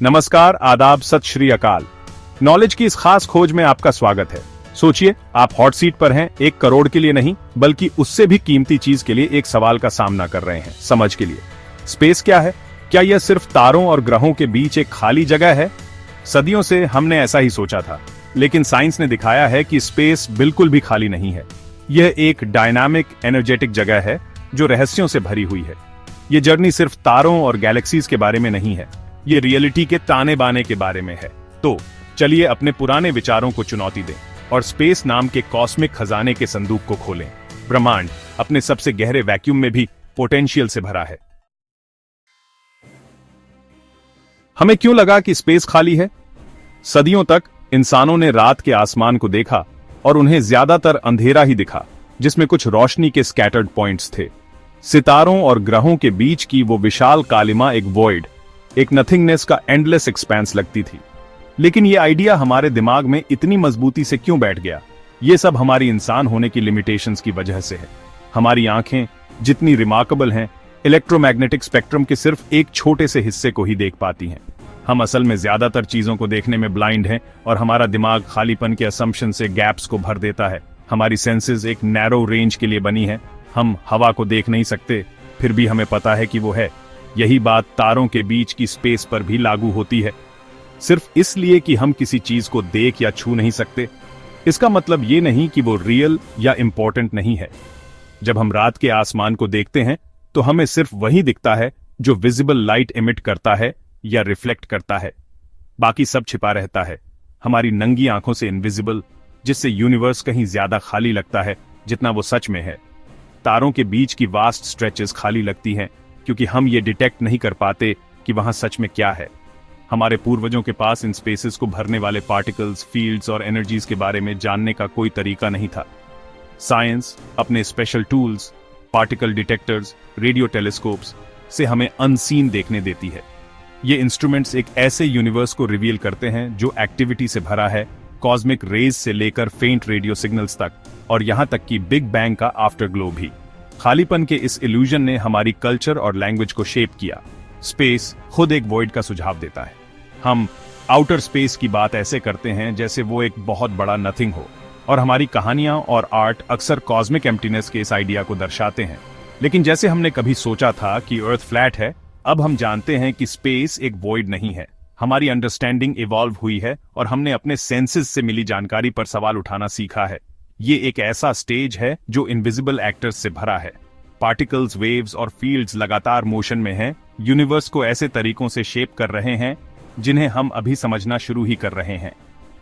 नमस्कार, आदाब, सत श्री अकाल। नॉलेज की इस खास खोज में आपका स्वागत है। सोचिए, आप हॉट सीट पर हैं, 1 करोड़ के लिए नहीं बल्कि उससे भी कीमती चीज के लिए एक सवाल का सामना कर रहे हैं, समझ के लिए। स्पेस क्या है? क्या यह सिर्फ तारों और ग्रहों के बीच एक खाली जगह है? सदियों से हमने ऐसा ही सोचा था, लेकिन साइंस ने दिखाया है कि स्पेस बिल्कुल भी खाली नहीं है। यह एक डायनामिक, एनर्जेटिक जगह है जो रहस्यों से भरी हुई है। ये जर्नी सिर्फ तारों और गैलेक्सीज के बारे में नहीं है, ये रियलिटी के ताने बाने के बारे में है। तो चलिए अपने पुराने विचारों को चुनौती दें और स्पेस नाम के कॉस्मिक खजाने के संदूक को खोलें। ब्रह्मांड अपने सबसे गहरे वैक्यूम में भी पोटेंशियल से भरा है। हमें क्यों लगा कि स्पेस खाली है? सदियों तक इंसानों ने रात के आसमान को देखा और उन्हें ज्यादातर अंधेरा ही दिखा, जिसमें कुछ रोशनी के स्कैटर्ड पॉइंट्स थे। सितारों और ग्रहों के बीच की वो विशाल कालिमा एक वॉइड, एक नथिंगनेस का एंडलेस एक्सपेंस लगती थी। लेकिन ये आइडिया हमारे दिमाग में इतनी मजबूती से क्यों बैठ गया? ये सब हमारी इंसान होने की लिमिटेशंस की वजह से है। हमारी आंखें जितनी रिमार्केबल हैं, इलेक्ट्रोमैग्नेटिक स्पेक्ट्रम के सिर्फ एक छोटे से हिस्से को ही देख पाती हैं। हम असल में ज्यादातर चीजों को देखने में ब्लाइंड हैं और हमारा दिमाग खालीपन के असम्पशन से गैप्स को भर देता है। हमारी सेंसेस एक नैरो रेंज के लिए बनी है। हम हवा को देख नहीं सकते, फिर भी हमें पता है कि वो है। यही बात तारों के बीच की स्पेस पर भी लागू होती है, सिर्फ इसलिए कि हम किसी चीज को देख या छू नहीं सकते। इसका मतलब ये नहीं कि वो रियल या इंपॉर्टेंट नहीं है। जब हम रात के आसमान को देखते हैं तो हमें सिर्फ वही दिखता है जो विजिबल लाइट एमिट करता है या रिफ्लेक्ट करता है। बाकी सब छिपा रहता है, हमारी नंगी आंखों से इनविजिबल, जिससे यूनिवर्स कहीं ज्यादा खाली लगता है जितना वो सच में है। तारों के बीच की वास्ट स्ट्रेचेस खाली लगती हैं क्योंकि हम ये डिटेक्ट नहीं कर पाते कि वहां सच में क्या है। हमारे पूर्वजों के पास इन स्पेसेस को भरने वाले पार्टिकल्स, फील्ड्स और एनर्जीज के बारे में जानने का कोई तरीका नहीं था। साइंस अपने special tools, particle detectors, radio telescopes से हमें अनसीन देखने देती है। ये इंस्ट्रूमेंट्स एक ऐसे यूनिवर्स को रिवील करते हैं जो एक्टिविटी से भरा है, कॉस्मिक रेज से लेकर फेंट रेडियो सिग्नल्स तक, और यहां तक कि बिग बैंग का आफ्टरग्लो भी। खालीपन के इस इल्यूजन ने हमारी कल्चर और लैंग्वेज को शेप किया। स्पेस खुद एक वॉइड का सुझाव देता है। हम आउटर स्पेस की बात ऐसे करते हैं जैसे वो एक बहुत बड़ा नथिंग हो, और हमारी कहानियां और आर्ट अक्सर कॉस्मिक एम्प्टीनेस के इस आइडिया को दर्शाते हैं। लेकिन जैसे हमने कभी सोचा था कि अर्थ फ्लैट है, अब हम जानते हैं कि स्पेस एक वॉइड नहीं है। हमारी अंडरस्टैंडिंग इवॉल्व हुई है और हमने अपने सेंसेस से मिली जानकारी पर सवाल उठाना सीखा है। ये एक ऐसा स्टेज है जो इनविजिबल एक्टर्स से भरा है। पार्टिकल्स, वेव्स और फील्ड्स लगातार मोशन में हैं, यूनिवर्स को ऐसे तरीकों से शेप कर रहे हैं जिन्हें हम अभी समझना शुरू ही कर रहे हैं।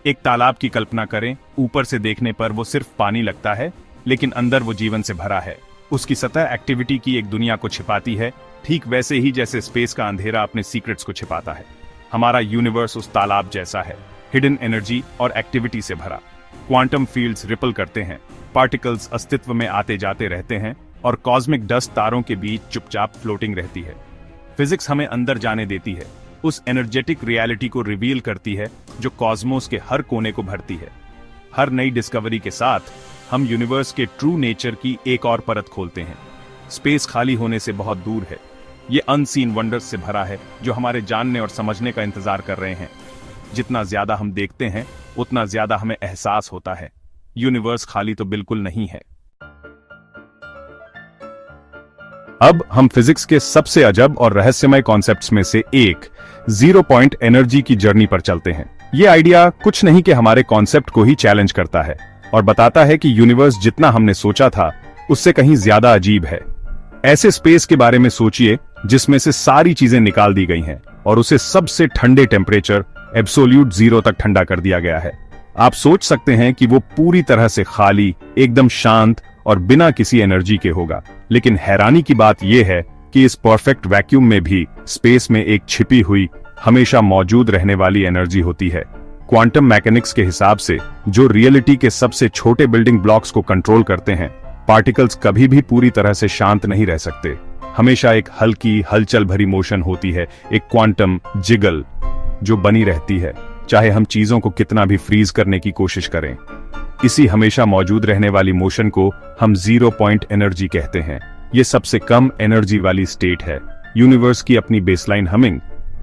एक तालाब की कल्पना करें। ऊपर से देखने पर वो सिर्फ पानी लगता है, लेकिन अंदर वो जीवन से भरा है। उसकी सतह एक्टिविटी की एक दुनिया को छिपाती है, ठीक वैसे ही जैसे स्पेस का अंधेरा अपने सीक्रेट्स को छिपाता है। हमारा यूनिवर्स उस तालाब जैसा है, हिडन एनर्जी और एक्टिविटी से भरा। क्वांटम फील्ड्स रिपल करते हैं, पार्टिकल्स अस्तित्व में आते जाते रहते हैं, और कॉस्मिक डस्ट तारों के बीच चुपचाप फ्लोटिंग रहती है। फिजिक्स हमें अंदर जाने देती है, उस एनर्जेटिक रियलिटी को रिवील करती है जो कॉस्मोस के हर कोने को भरती है। हर नई डिस्कवरी के साथ हम यूनिवर्स के ट्रू नेचर की एक और परत खोलते हैं। स्पेस खाली होने से बहुत दूर है, ये अनसीन वंडर्स से भरा है जो हमारे जानने और समझने का इंतजार कर रहे हैं। जितना ज्यादा हम देखते हैं उतना ज्यादा हमें एहसास होता है, यूनिवर्स खाली तो बिल्कुल नहीं है। अब हम फिजिक्स के सबसे अजब और रहस्यमय कॉन्सेप्ट्स में से एक, जीरो पॉइंट एनर्जी की जर्नी पर चलते हैं। ये आइडिया कुछ नहीं कि हमारे कॉन्सेप्ट को ही चैलेंज करता है और बताता है कि यूनिवर्स जितना हमने सोचा था उससे कहीं ज्यादा अजीब है। ऐसे स्पेस के बारे में सोचिए जिसमें से सारी चीजें निकाल दी गई हैं और उसे सबसे ठंडे टेम्परेचर, एब्सोल्यूट जीरो तक ठंडा कर दिया गया है। आप सोच सकते हैं कि वो पूरी तरह से खाली, एकदम शांत और बिना किसी एनर्जी के होगा। लेकिन हैरानी की बात यह है कि इस परफेक्ट वैक्यूम में भी स्पेस में एक छिपी हुई, हमेशा मौजूद रहने वाली एनर्जी होती है। क्वांटम मैकेनिक्स के हिसाब से, जो रियलिटी के सबसे छोटे बिल्डिंग ब्लॉक्स को कंट्रोल करते हैं, पार्टिकल्स कभी भी पूरी तरह से शांत नहीं रह सकते। हमेशा एक हल्की, हलचल भरी मोशन होती है, एक क्वांटम जिगल जो बनी रहती है, चाहे हम चीजों को कितना भी फ्रीज करने की कोशिश करें। इसी हमेशा मौजूद रहने वाली मोशन को हम जीरो पॉइंट एनर्जी कहते हैं। ये सबसे कम एनर्जी वाली स्टेट है। यूनिवर्स की अपनी बेसलाइन हमिंग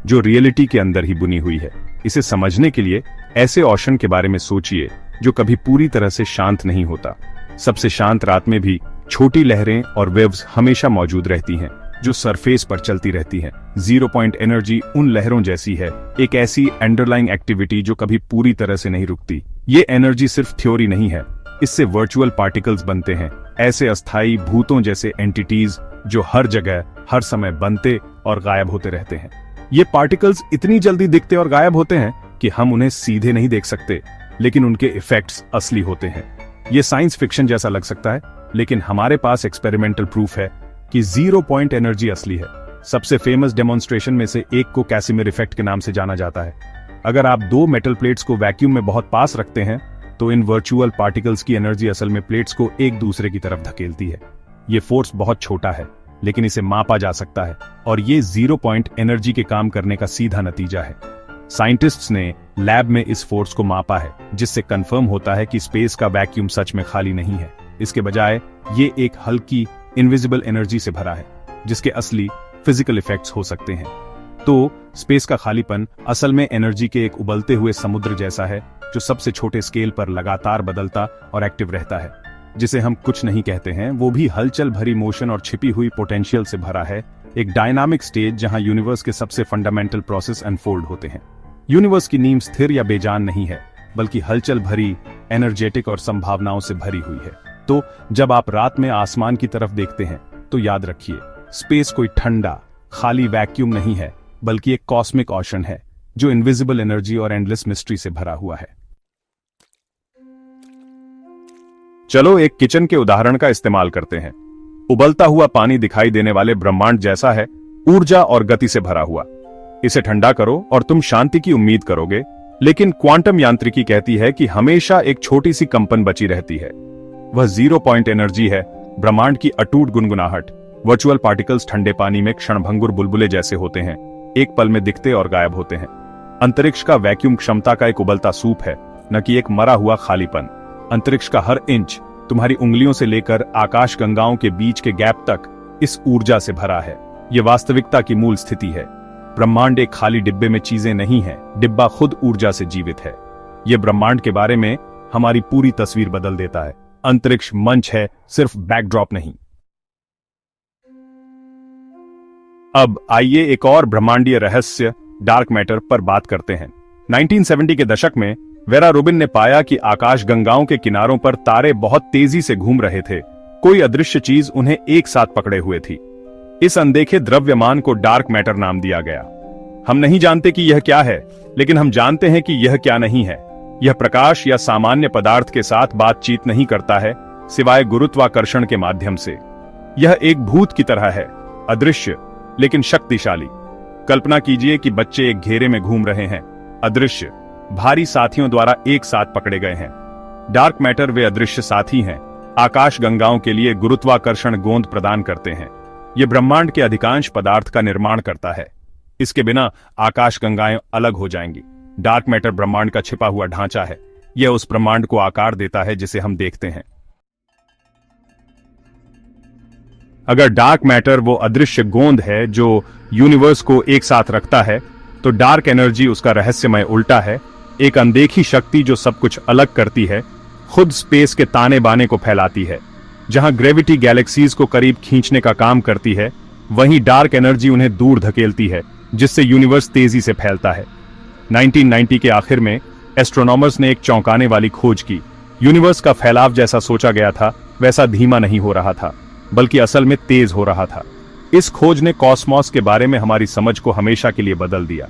जो रियलिटी के अंदर ही बुनी हुई है। इसे समझने के लिए ऐसे ओशन के बारे में सोचिए जो कभी पूरी तरह से शांत नहीं होता। सबसे शांत रात में भी छोटी लहरें और वेव्स हमेशा मौजूद रहती हैं, जो सरफेस पर चलती रहती हैं। जीरो पॉइंट एनर्जी उन लहरों जैसी है, एक ऐसी अंडरलाइंग एक्टिविटी जो कभी पूरी तरह से नहीं रुकती। ये एनर्जी सिर्फ थ्योरी नहीं है, इससे वर्चुअल पार्टिकल्स बनते हैं, ऐसे अस्थायी भूतों जैसे एंटिटीज जो हर जगह हर समय बनते और गायब होते रहते हैं। ये पार्टिकल्स इतनी जल्दी दिखते और गायब होते हैं कि हम उन्हें सीधे नहीं देख सकते, लेकिन उनके इफेक्ट्स असली होते हैं। ये साइंस फिक्शन जैसा लग सकता है, लेकिन हमारे पास एक्सपेरिमेंटल प्रूफ है कि जीरो पॉइंट एनर्जी असली है। सबसे फेमस डेमोन्स्ट्रेशन में से एक को कैसिमिर इफेक्ट के नाम से जाना जाता है। अगर आप दो मेटल प्लेट्स को वैक्यूम में बहुत पास रखते हैं तो इन वर्चुअल पार्टिकल्स की एनर्जी असल में प्लेट्स को एक दूसरे की तरफ धकेलती है। ये फोर्स बहुत छोटा है, लेकिन इसे मापा जा सकता है, और ये जीरो पॉइंट एनर्जी के काम करने का सीधा नतीजा है। साइंटिस्ट्स ने लैब में इस फोर्स को मापा है, जिससे कंफर्म होता है कि स्पेस का वैक्यूम सच में खाली नहीं है। इसके बजाय ये एक हल्की इनविजिबल एनर्जी से भरा है, जिसके असली फिजिकल इफेक्ट्स हो सकते हैं। तो स्पेस का खालीपन असल में एनर्जी के एक उबलते हुए समुद्र जैसा है, जो सबसे छोटे स्केल पर लगातार बदलता और एक्टिव रहता है। जिसे हम कुछ नहीं कहते हैं, वो भी हलचल भरी मोशन और छिपी हुई पोटेंशियल से भरा है। एक डायनामिक स्टेज जहां यूनिवर्स के सबसे फंडामेंटल प्रोसेस अनफोल्ड होते हैं। यूनिवर्स की नींव स्थिर या बेजान नहीं है, बल्कि हलचल भरी, एनर्जेटिक और संभावनाओं से भरी हुई है। तो जब आप रात में आसमान की तरफ देखते हैं तो याद रखिए, स्पेस कोई ठंडा खाली वैक्यूम नहीं है, बल्कि एक कॉस्मिक ओशन है जो इनविजिबल एनर्जी और एंडलेस मिस्ट्री से भरा हुआ है। चलो एक किचन के उदाहरण का इस्तेमाल करते हैं। उबलता हुआ पानी दिखाई देने वाले ब्रह्मांड जैसा है, ऊर्जा और गति से भरा हुआ। इसे ठंडा करो और तुम शांति की उम्मीद करोगे, लेकिन क्वांटम यांत्रिकी कहती है कि हमेशा एक छोटी सी कंपन बची रहती है। वह जीरो पॉइंट एनर्जी है, ब्रह्मांड की अटूट गुनगुनाहट। वर्चुअल पार्टिकल्स ठंडे पानी में क्षणभंगुर बुलबुले जैसे होते हैं, एक पल में दिखते और गायब होते हैं। अंतरिक्ष का वैक्यूम क्षमता का एक उबलता सूप है, न कि एक मरा हुआ खालीपन। अंतरिक्ष का हर इंच, तुम्हारी उंगलियों से लेकर आकाश गंगाओं के बीच के गैप तक, इस ऊर्जा से भरा है। यह वास्तविकता की मूल स्थिति है। ब्रह्मांड एक खाली डिब्बे में चीजें नहीं है, डिब्बा खुद ऊर्जा से जीवित है। यह ब्रह्मांड के बारे में हमारी पूरी तस्वीर बदल देता है। अंतरिक्ष मंच है, सिर्फ बैकड्रॉप नहीं। अब आइए एक और ब्रह्मांडीय रहस्य, डार्क मैटर पर बात करते हैं। 1970 के दशक में वेरा रूबिन ने पाया कि आकाश गंगाओं के किनारों पर तारे बहुत तेजी से घूम रहे थे। कोई अदृश्य चीज उन्हें एक साथ पकड़े हुए थी। इस अनदेखे द्रव्यमान को डार्क मैटर नाम दिया गया। हम नहीं जानते कि यह क्या है, लेकिन हम जानते हैं कि यह क्या नहीं है। यह प्रकाश या सामान्य पदार्थ के साथ बातचीत नहीं करता है, सिवाय गुरुत्वाकर्षण के माध्यम से। यह एक भूत की तरह है, अदृश्य लेकिन शक्तिशाली। कल्पना कीजिए कि बच्चे एक घेरे में घूम रहे हैं, अदृश्य, भारी साथियों द्वारा एक साथ पकड़े गए हैं। डार्क मैटर वे अदृश्य साथी हैं, आकाश गंगाओं के लिए गुरुत्वाकर्षण गोंद प्रदान करते हैं। यह ब्रह्मांड के अधिकांश पदार्थ का निर्माण करता है। इसके बिना आकाश गंगाएं अलग हो जाएंगी। डार्क मैटर ब्रह्मांड का छिपा हुआ ढांचा है। यह उस ब्रह्मांड को आकार देता है जिसे हम देखते हैं। अगर डार्क मैटर वो अदृश्य गोंद है जो यूनिवर्स को एक साथ रखता है, तो डार्क एनर्जी उसका रहस्यमय उल्टा है, एक अनदेखी शक्ति जो सब कुछ अलग करती है, खुद स्पेस के ताने बाने को फैलाती है। जहां ग्रेविटी गैलेक्सीज को करीब खींचने का काम करती है, वहीं डार्क एनर्जी उन्हें दूर धकेलती है, जिससे यूनिवर्स तेजी से फैलता है। 1990 के आखिर में एस्ट्रोनॉमर्स ने एक चौंकाने वाली खोज की। यूनिवर्स का फैलाव जैसा सोचा गया था वैसा धीमा नहीं हो रहा था, बल्कि असल में तेज हो रहा था। इस खोज ने कॉस्मॉस के बारे में हमारी समझ को हमेशा के लिए बदल दिया।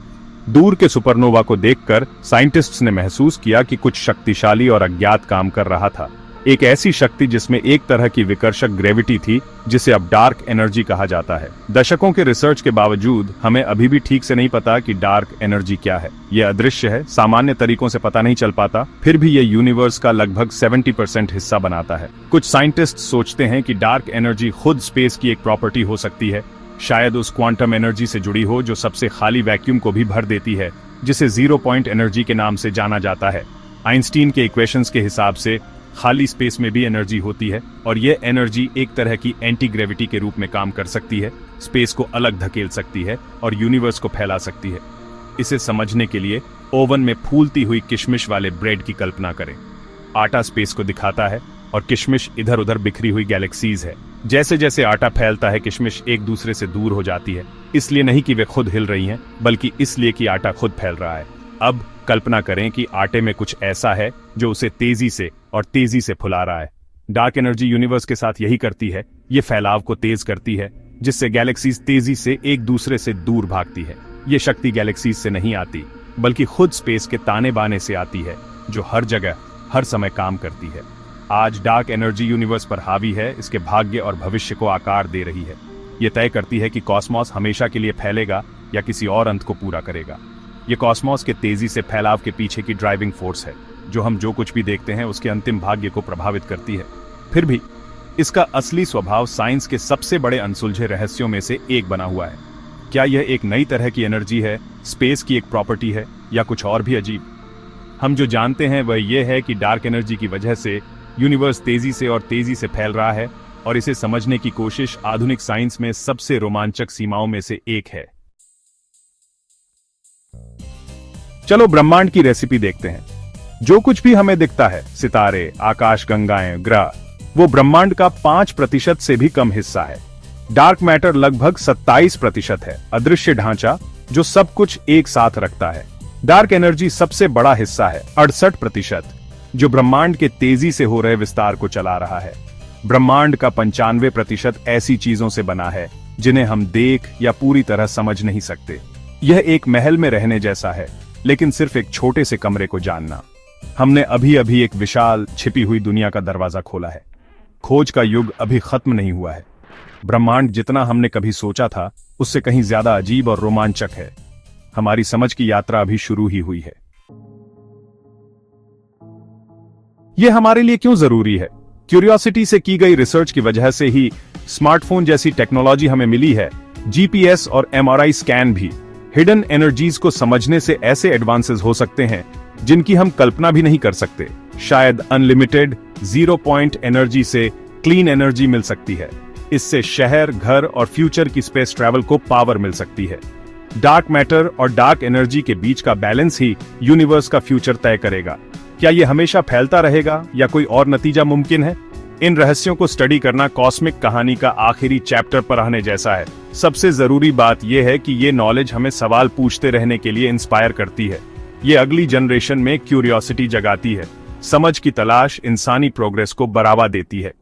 दूर के सुपरनोवा को देखकर साइंटिस्ट्स ने महसूस किया कि कुछ शक्तिशाली और अज्ञात काम कर रहा था। एक ऐसी शक्ति जिसमें एक तरह की विकर्षक ग्रेविटी थी, जिसे अब डार्क एनर्जी कहा जाता है। दशकों के रिसर्च के बावजूद हमें अभी भी ठीक से नहीं पता कि डार्क एनर्जी क्या है। यह अदृश्य है, सामान्य तरीकों से पता नहीं चल पाता, फिर भी यह यूनिवर्स का लगभग 70% हिस्सा बनाता है। कुछ साइंटिस्ट सोचते हैं कि डार्क एनर्जी खुद स्पेस की एक प्रॉपर्टी हो सकती है, शायद उस क्वांटम एनर्जी से जुड़ी हो जो सबसे खाली वैक्यूम को भी भर देती है, जिसे जीरो पॉइंट एनर्जी के नाम से जाना जाता है। आइंस्टीन के इक्वेशंस के हिसाब से खाली स्पेस में भी एनर्जी होती है और यह एनर्जी एक तरह की एंटी ग्रेविटी के रूप में काम कर सकती है, स्पेस को अलग धकेल सकती है और यूनिवर्स को फैला सकती है। इसे समझने के लिए ओवन में फूलती हुई किशमिश वाले ब्रेड की कल्पना करें। आटा स्पेस को दिखाता है और किशमिश इधर उधर बिखरी हुई गैलेक्सीज है। जैसे जैसे आटा फैलता है, किशमिश एक दूसरे से दूर हो जाती है, इसलिए नहीं कि वे खुद हिल रही हैं, बल्कि इसलिए कि आटा खुद फैल रहा है। अब कल्पना करें कि आटे में कुछ ऐसा है जो उसे तेजी से फुला रहा है। डार्क एनर्जी यूनिवर्स के साथ यही करती है, ये फैलाव को तेज करती है, जिससे गैलेक्सीज तेजी से एक दूसरे से दूर भागती है। ये शक्ति गैलेक्सीज से नहीं आती, बल्कि खुद स्पेस के ताने बाने से आती है, जो हर जगह हर समय काम करती है। आज डार्क एनर्जी यूनिवर्स पर हावी है, इसके भाग्य और भविष्य को आकार दे रही है। ये तय करती है कि कॉस्मॉस हमेशा के लिए फैलेगा या किसी और अंत को पूरा करेगा। ये कॉस्मॉस के तेजी से फैलाव के पीछे की ड्राइविंग फोर्स है, जो हम जो कुछ भी देखते हैं उसके अंतिम भाग्य को प्रभावित करती है। फिर भी इसका असली स्वभाव साइंस के सबसे बड़े अनसुलझे रहस्यों में से एक बना हुआ है। क्या यह एक नई तरह की एनर्जी है, स्पेस की एक प्रॉपर्टी है, या कुछ और भी अजीब? हम जो जानते हैं वह यह है कि डार्क एनर्जी की वजह से यूनिवर्स तेजी से फैल रहा है, और इसे समझने की कोशिश आधुनिक साइंस में सबसे रोमांचक सीमाओं में से एक है। चलो ब्रह्मांड की रेसिपी देखते हैं। जो कुछ भी हमें दिखता है, सितारे, आकाश गंगाएं, ग्रह, वो ब्रह्मांड का 5% से भी कम हिस्सा है। डार्क मैटर लगभग 27% है, अदृश्य ढांचा जो सब कुछ एक साथ रखता है। डार्क एनर्जी सबसे बड़ा हिस्सा है, 68%, जो ब्रह्मांड के तेजी से हो रहे विस्तार को चला रहा है। ब्रह्मांड का 95% ऐसी चीजों से बना है जिन्हें हम देख या पूरी तरह समझ नहीं सकते। यह एक महल में रहने जैसा है, लेकिन सिर्फ एक छोटे से कमरे को जानना। हमने अभी अभी एक विशाल छिपी हुई दुनिया का दरवाजा खोला है। खोज का युग अभी खत्म नहीं हुआ है। ब्रह्मांड जितना हमने कभी सोचा था, उससे कहीं ज्यादा अजीब और रोमांचक है। हमारी समझ की यात्रा अभी शुरू ही हुई है। यह हमारे लिए क्यों जरूरी है? क्यूरियोसिटी से की गई रिसर्च की वजह से ही स्मार्टफोन जैसी टेक्नोलॉजी हमें मिली है। जीपीएस और एमआरआई स्कैन भी हिडन एनर्जीज को समझने से ऐसे एडवांसेस हो सकते हैं जिनकी हम कल्पना भी नहीं कर सकते। शायद अनलिमिटेड 0 पॉइंट एनर्जी से क्लीन एनर्जी मिल सकती है। इससे शहर, घर और फ्यूचर की स्पेस ट्रैवल को पावर मिल सकती है। डार्क मैटर और डार्क एनर्जी के बीच का बैलेंस ही यूनिवर्स का फ्यूचर तय करेगा। क्या यह हमेशा फैलता रहेगा या कोई और नतीजा मुमकिन है? इन रहस्यों को स्टडी करना कॉस्मिक कहानी का आखिरी चैप्टर पर आने जैसा है। सबसे जरूरी बात यह है कि ये नॉलेज हमें सवाल पूछते रहने के लिए इंस्पायर करती है। ये अगली जनरेशन में क्यूरियोसिटी जगाती है। समझ की तलाश इंसानी प्रोग्रेस को बढ़ावा देती है।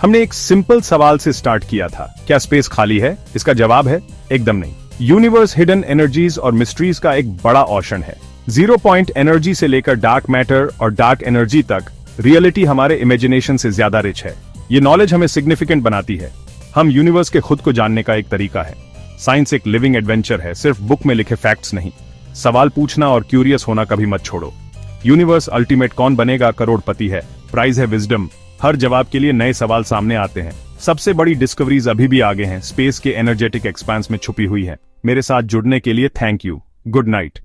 हमने एक सिंपल सवाल से स्टार्ट किया था, क्या स्पेस खाली है? इसका जवाब है एकदम नहीं। यूनिवर्स हिडन एनर्जीज और मिस्ट्रीज का एक बड़ा ओशन है। 0 पॉइंट एनर्जी से लेकर डार्क मैटर और डार्क एनर्जी तक रियलिटी हमारे इमेजिनेशन से ज्यादा रिच है। ये नॉलेज हमें सिग्निफिकेंट बनाती है। हम यूनिवर्स के खुद को जानने का एक तरीका है। साइंस एक लिविंग एडवेंचर है, सिर्फ बुक में लिखे फैक्ट्स नहीं। सवाल पूछना और क्यूरियस होना कभी मत छोड़ो। यूनिवर्स अल्टीमेट कौन बनेगा करोड़पति है, प्राइज है विजडम। हर जवाब के लिए नए सवाल सामने आते हैं। सबसे बड़ी डिस्कवरीज अभी भी आगे हैं, स्पेस के एनर्जेटिक एक्सपेंस में छुपी हुई है। मेरे साथ जुड़ने के लिए थैंक यू। Good night.